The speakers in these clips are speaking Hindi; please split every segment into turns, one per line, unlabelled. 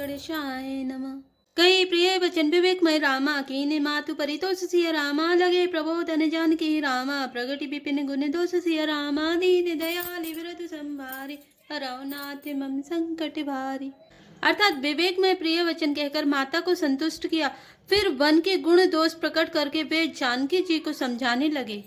गणेशाय नमः। कई प्रिय वचन विवेकमय रामा कीने मातु परितोष सिय रामा लगे प्रबोधन जानकी रामा प्रगति विपिन गुण दोष सिय रामा दीन दयालि विरतु संभारे हरौ नाथ मम संकट भारी। अर्थात विवेक में प्रिय वचन कहकर माता को संतुष्ट किया। फिर वन के गुण दोष प्रकट करके वे जानकी जी को समझाने लगे।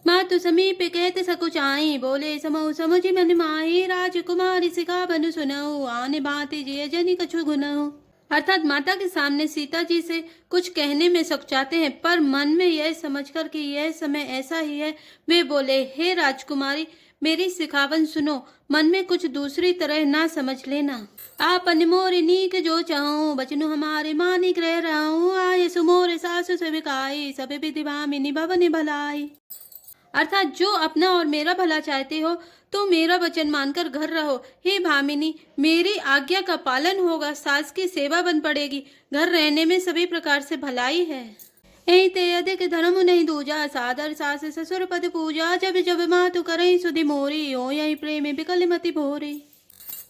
मातु समीप कहते सकुचाई बोले समो समुझ मन माही राजकुमारी सिखा बनु सुनऊ आने बाते जय जनि कछु गुनऊ। अर्थात माता के सामने सीता जी से कुछ कहने में सकुचाते हैं, पर मन में यह समझकर कि यह समय ऐसा ही है, वे बोले हे राजकुमारी मेरी सिखावन सुनो, मन में कुछ दूसरी तरह ना समझ लेना। आप अनमोर नीक जो चाहूं बचनु हमारे मानी ग्रह रहूं आये सुमोर सासु सेविकाई सब विधि भामिनी भवन भलाई। अर्थात जो अपना और मेरा भला चाहते हो तो मेरा वचन मानकर घर रहो। हे भामिनी मेरी आज्ञा का पालन होगा, सास की सेवा बन पड़ेगी, घर रहने में सभी प्रकार से भलाई है। यही ते अधिक धर्म नहीं दूजा सादर सास ससुर पद पूजा जब जब मातु करई सुधि मोरी ओ यही प्रेम बिकल मति भोरी।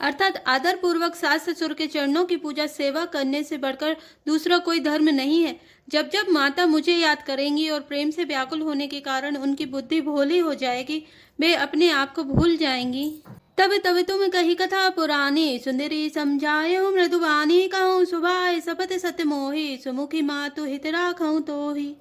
अर्थात आदर पूर्वक सास ससुर के चरणों की पूजा सेवा करने से बढ़कर दूसरा कोई धर्म नहीं है। जब जब माता मुझे याद करेंगी और प्रेम से व्याकुल होने के कारण उनकी बुद्धि भोली हो जाएगी, वे अपने आप को भूल जाएंगी। तब तब तुम कही कथा पुरानी सुंदरी समझाए मृदुबानी कहूँ सुभाए सपत सत्य मोही सुमुखी मातु हित राखूं तो ही।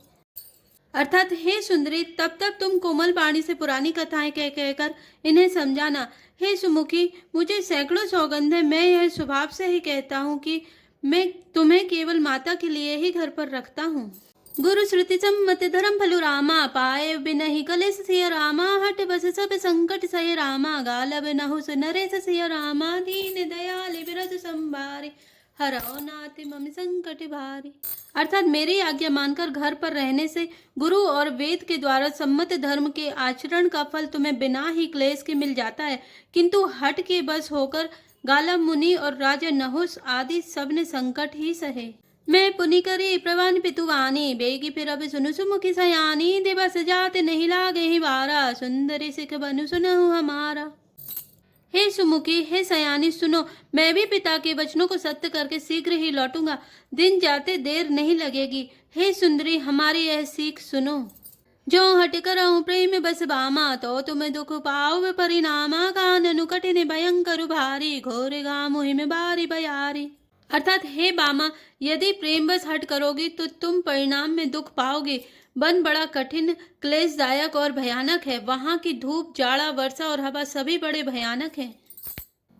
अर्थात हे सुंदरी तब तब तुम कोमल वाणी से पुरानी कथाएं कह कहकर इन्हें समझाना। हे सुमुखी मुझे सैकड़ों सौगंध है, मैं यह स्वभाव से ही कहता हूँ कि मैं तुम्हें केवल माता के लिए ही घर पर रखता हूँ। गुरु श्रुति सम्मत धर्म फलु रामा पाए बिनहि कलेश सिय रामा हट बस सब संकट सय रामा गालब नहुस नरेश सिय रामा दीन दयाल बिरज संभारे हरौ नाथ मम संकट भारी। अर्थात मेरी आज्ञा मानकर घर पर रहने से गुरु और वेद के द्वारा सम्मत धर्म के आचरण का फल तुम्हें बिना ही क्लेश के मिल जाता है, किंतु हट के बस होकर गालव मुनि और राजा नहुस आदि सब ने संकट ही सहे। मैं पुनि करी प्रवान पितुवानी बेगी फिर अब सुनु सुमुखी सयानी दिवस जाते नहीं लागे ही बारा सुंदरी सिख बनु सुनहु हमारा। हे सुमुखी हे सयानी सुनो, मैं भी पिता के वचनों को सत्य करके शीघ्र ही लौटूंगा, दिन जाते देर नहीं लगेगी। हे सुंदरी हमारी यह सीख सुनो। जो हट करऊं प्रेम बस बामा तो तुम दुख पाओ परिणामा काननु कठिन भयंकर भारी घोर गाम हिम बारी बयारी। अर्थात हे बामा यदि प्रेम बस हट करोगी तो तुम परिणाम में दुख पाओगे। वन बड़ा कठिन क्लेशदायक और भयानक है, वहां की धूप जाड़ा वर्षा और हवा सभी बड़े भयानक हैं।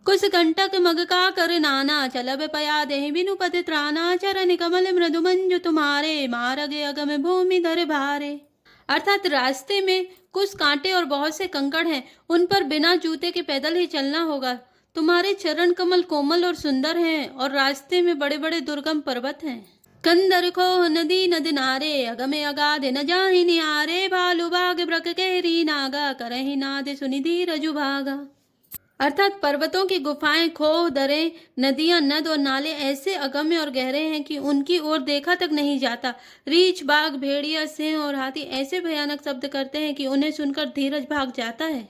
कुछ कंटक मग का कर नाना चलब पया दे बिनु पद त्राना चरण कमल मृदु मंजु तुम्हारे मारगे अगम भूमि धर भारे। अर्थात रास्ते में कुछ कांटे और बहुत से कंकड़ हैं, उन पर बिना जूते के पैदल ही चलना होगा। तुम्हारे चरण कमल कोमल और सुंदर हैं और रास्ते में बड़े बड़े दुर्गम पर्वत हैं। कंदर खो नदी नद नारे अगमे अगाध न जाहि निहारे भालू बाग ब्रक केरी नागा करहि नाद सुनि धीरजु भागा। अर्थात पर्वतों की गुफाएं खोह दरें नदियां नद और नाले ऐसे अगम्य और गहरे हैं कि उनकी ओर देखा तक नहीं जाता। रीछ बाघ भेड़िया सिंह और हाथी ऐसे भयानक शब्द करते हैं कि उन्हें सुनकर धीरज भाग जाता है।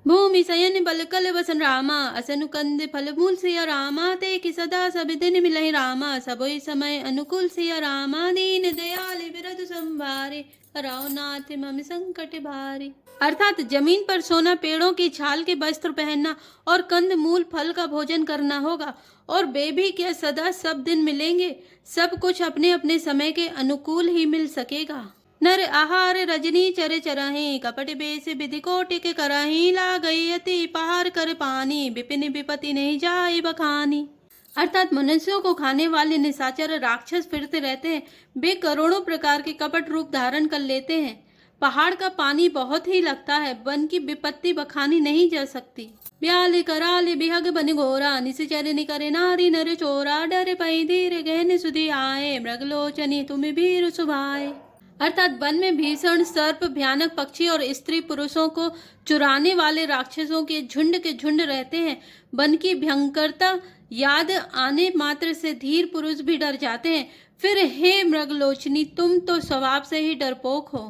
भूमि सयन बलकल बसन रामा असनु कंद फल मूल सिया रामा ते कि सदा सब दिन मिलहि रामा सबोई समय अनुकूल सिया रामा दीन दयाल बिरधु संभारे हरौ नाथ मम संकट भारी। अर्थात जमीन पर सोना, पेड़ों की छाल के वस्त्र पहनना और कंद मूल फल का भोजन करना होगा, और वे भी क्या सदा सब दिन मिलेंगे। सब कुछ अपने अपने समय के अनुकूल ही मिल सकेगा। नर आहार रजनी चर चरहि कपट बेस विधि कोटिक करहि ला गई अति पहार कर पानी विपिन विपति नहीं जाए बखानी। अर्थात मनुष्यों को खाने वाले निशाचर राक्षस फिरते रहते हैं, वे करोड़ों प्रकार के कपट रूप धारण कर लेते हैं। पहाड़ का पानी बहुत ही लगता है, वन की विपत्ति बखानी नहीं जा सकती। ब्याल कराल बिहग बन घोरा निशचर निकरे नारी नर चोरा डर पई धीर गहन सुधि आए मृगलोचनी तुम भीर सुभाए। अर्थात वन में भीषण सर्प, भयानक पक्षी और स्त्री पुरुषों को चुराने वाले राक्षसों के झुंड रहते हैं। वन की भयंकरता याद आने मात्र से धीर पुरुष भी डर जाते हैं। फिर हे मृगलोचनी तुम तो स्वभाव से ही डरपोक हो।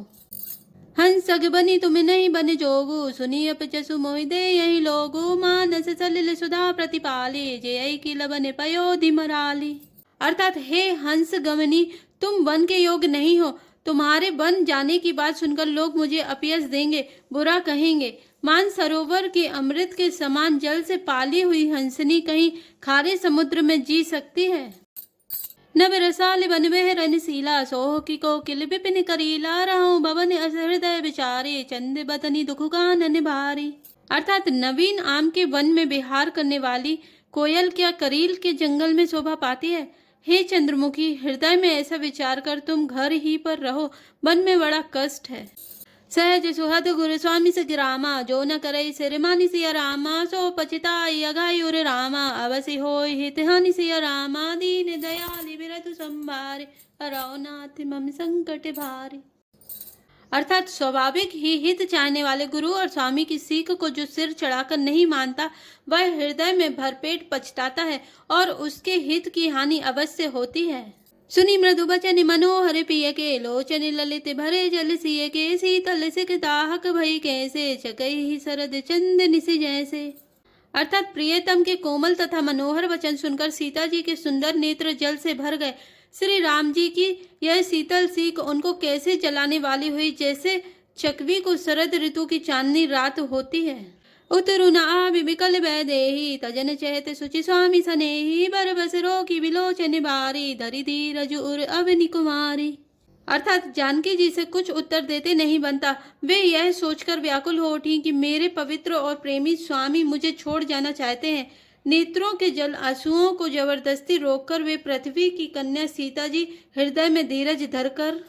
हंस सग बनी तुम नहीं बने जोगु, सुनी अपचसु मोहि दे यही लोगु, मानस सलिल सुधा प्रतिपाली, जय की लबन पयोधि मराली। अर्थात हे हंस गमनी, तुम वन के योग नहीं हो। तुम्हारे वन जाने की बात सुनकर लोग मुझे अपयश देंगे, बुरा कहेंगे। मान सरोवर के अमृत के समान जल से पाली हुई हंसनी कहीं खारे समुद्र में जी सकती है? नभ रसाल बन बह रनशीला, सोह की कोकिल विपिन करीला, रहूं भवन अस हृदय विचारे, चंद बतनी दुख कानन भारी। अर्थात नवीन आम के वन में विहार करने वाली कोयल क्या करील के जंगल में शोभा पाती है? हे चंद्रमुखी, हृदय में ऐसा विचार कर तुम घर ही पर रहो, वन में बड़ा कष्ट है। सहज सुहद गुरु स्वामी से गिरामा, जो न करे सिर मानी सिया रामा, सो पचिताई अघाई उर रामा, अवसि होय हित हानि सिया रामा, दीन दयालि बिरधु संभारे, हरौ नाथ मम संकट भारे। अर्थात स्वाभाविक ही हित चाहने वाले गुरु और स्वामी की सीख को जो सिर चढ़ाकर नहीं मानता, वह हृदय में भरपेट पछताता है और उसके हित की हानि अवश्य होती है। सुनी मृदु बचन मनोहर पिय के, लोचन ललित भरे जल सिय के, शीतल सिक दाहक भई कैसे, चकई शरद चंद निसि जैसे। अर्थात प्रियतम के कोमल तथा मनोहर वचन सुनकर सीता जी के सुंदर नेत्र जल से भर गए। श्री राम जी की यह शीतल सीख उनको कैसे जलाने वाली हुई, जैसे चकवी को शरद ऋतु की चांदनी रात होती है। उतरु न आभि विकल वैदेही, तजन चहत सुचि स्वामी सनेही, बर बस रोकी विलोचन बारी, धरि धीरज उर अवनि कुमारी। अर्थात जानकी जी से कुछ उत्तर देते नहीं बनता। वे यह सोचकर व्याकुल हो उठी कि मेरे पवित्र और प्रेमी स्वामी मुझे छोड़ जाना चाहते हैं। नेत्रों के जल आंसुओं को जबरदस्ती रोककर वे पृथ्वी की कन्या सीता जी हृदय में धीरज धरकर,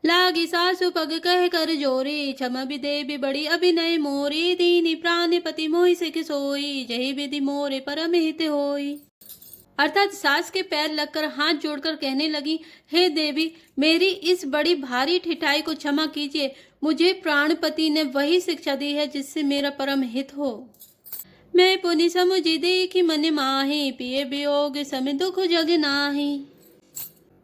लागी सासु पग कह कर जोरी, क्षम विदे बड़ी अभिनय मोरी, दीनी प्राण पति मोहि सिख सोई, जही विधि मोरे परम हित होई। अर्थात सास के पैर लगकर हाथ जोड़कर कहने लगी, हे देवी, मेरी इस बड़ी भारी ठिठाई को क्षमा कीजिए। मुझे प्राणपति ने वही शिक्षा दी है जिससे मेरा परम हित हो। मैं पुनि समुझि देखी मन माही, पिए वियोग सम दुख जग नाही।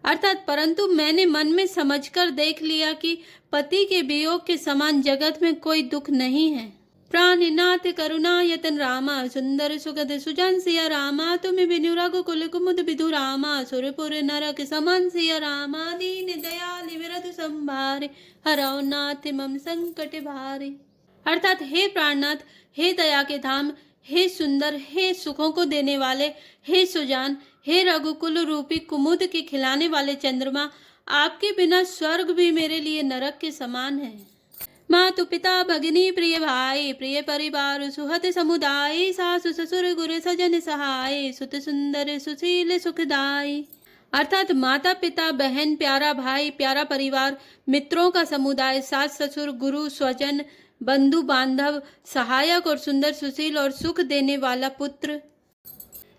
अर्थात परंतु मैंने मन में समझकर देख लिया कि पति के वियोग के समान जगत में कोई दुख नहीं है। प्राणनाथ करुणा यतन रामा, सुंदर सुगध सुजन सिया रामा, तुम बिनु रघुकुल कुमुद विधु रामा, सुरपुर नरक समान सिया रामा, दीन दयाल विरधु संभारे, हरौ नाथ मम संकट भारे। अर्थात हे प्राणनाथ, हे दया के धाम, हे सुंदर, हे सुखों को देने वाले, हे सुजान, हे रघुकुल रूपी कुमुद के खिलाने वाले चंद्रमा, आपके बिना स्वर्ग भी मेरे लिए नरक के समान है। मातु पिता भगिनी प्रिय भाई, प्रिय परिवार सुहत समुदाय, सासु ससुर गुरु सजन सहाय, सुत सुंदर सुशील सुखदाई। अर्थात माता पिता बहन प्यारा भाई प्यारा परिवार, मित्रों का समुदाय, सास ससुर गुरु स्वजन बंधु बांधव, सहायक और सुंदर सुशील और सुख देने वाला पुत्र।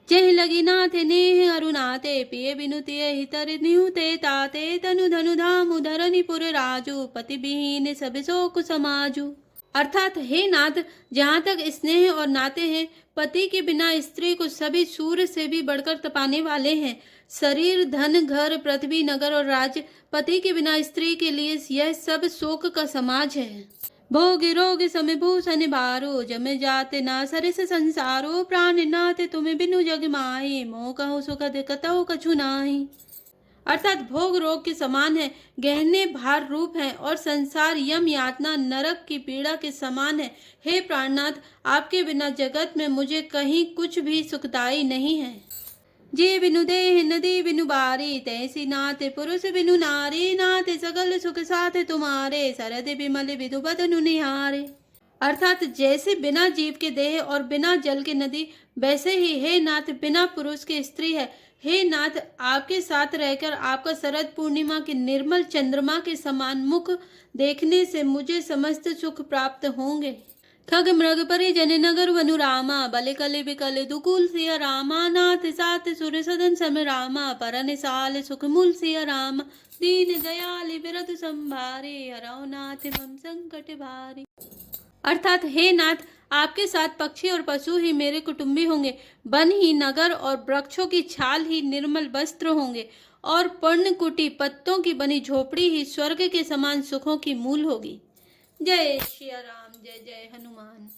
जह लगी नाथे नेह अरुनाते, पिए बिनु तिय हितर निहुते ताते, तनु धनु धाम धरनी पुर राजू, पति विहीन सब शोक समाजू। अर्थात हे नाथ, जहाँ तक स्नेह और नाते हैं, पति के बिना स्त्री को सभी सूर्य से भी बढ़कर तपाने वाले हैं। शरीर धन घर पृथ्वी नगर और राज्य, पति के बिना स्त्री के लिए यह सब शोक का समाज है। भोग रोग समय भूषण बारो, जम जाते ना सरिस संसारो, प्राण नाथ तुम्हें बिनु जग माही, मोह कहो सुखद कतहु कछु नाही। अर्थात भोग रोग के समान है, गहने भार रूप है और संसार यम यातना नरक की पीड़ा के समान है। हे प्राणनाथ, आपके बिना जगत में मुझे कहीं कुछ भी सुखदाई नहीं है। जे बिनु देह नदी बिनु बारी, तैसी नाथ पुरुष बिनु नारी, नाथ सगल सुख साथ तुम्हारे, सरद बिमल विधु बदनु निहारे। अर्थात जैसे बिना जीव के देह और बिना जल के नदी, वैसे ही हे नाथ बिना पुरुष के स्त्री है। हे नाथ, आपके साथ रहकर आपका शरद पूर्णिमा के निर्मल चंद्रमा के समान मुख देखने से मुझे समस्त सुख प्राप्त होंगे। खग मृग परिजन नगर वनु रामा, बल कल बिकल दुकुल सिया रामा, नाथ सात सुर सदन सम रामा, परन साल सुख मूल सिया रामा, दीन दयाल बिरधु संभारे, हरौ नाथ मम संकट भारे। अर्थात हे नाथ, आपके साथ पक्षी और पशु ही मेरे कुटुंबी होंगे, वन ही नगर और वृक्षों की छाल ही निर्मल वस्त्र होंगे, और पर्णकुटी पत्तों की बनी झोपड़ी ही स्वर्ग के समान सुखों की मूल होगी। जय सिया राम, जय जय हनुमान।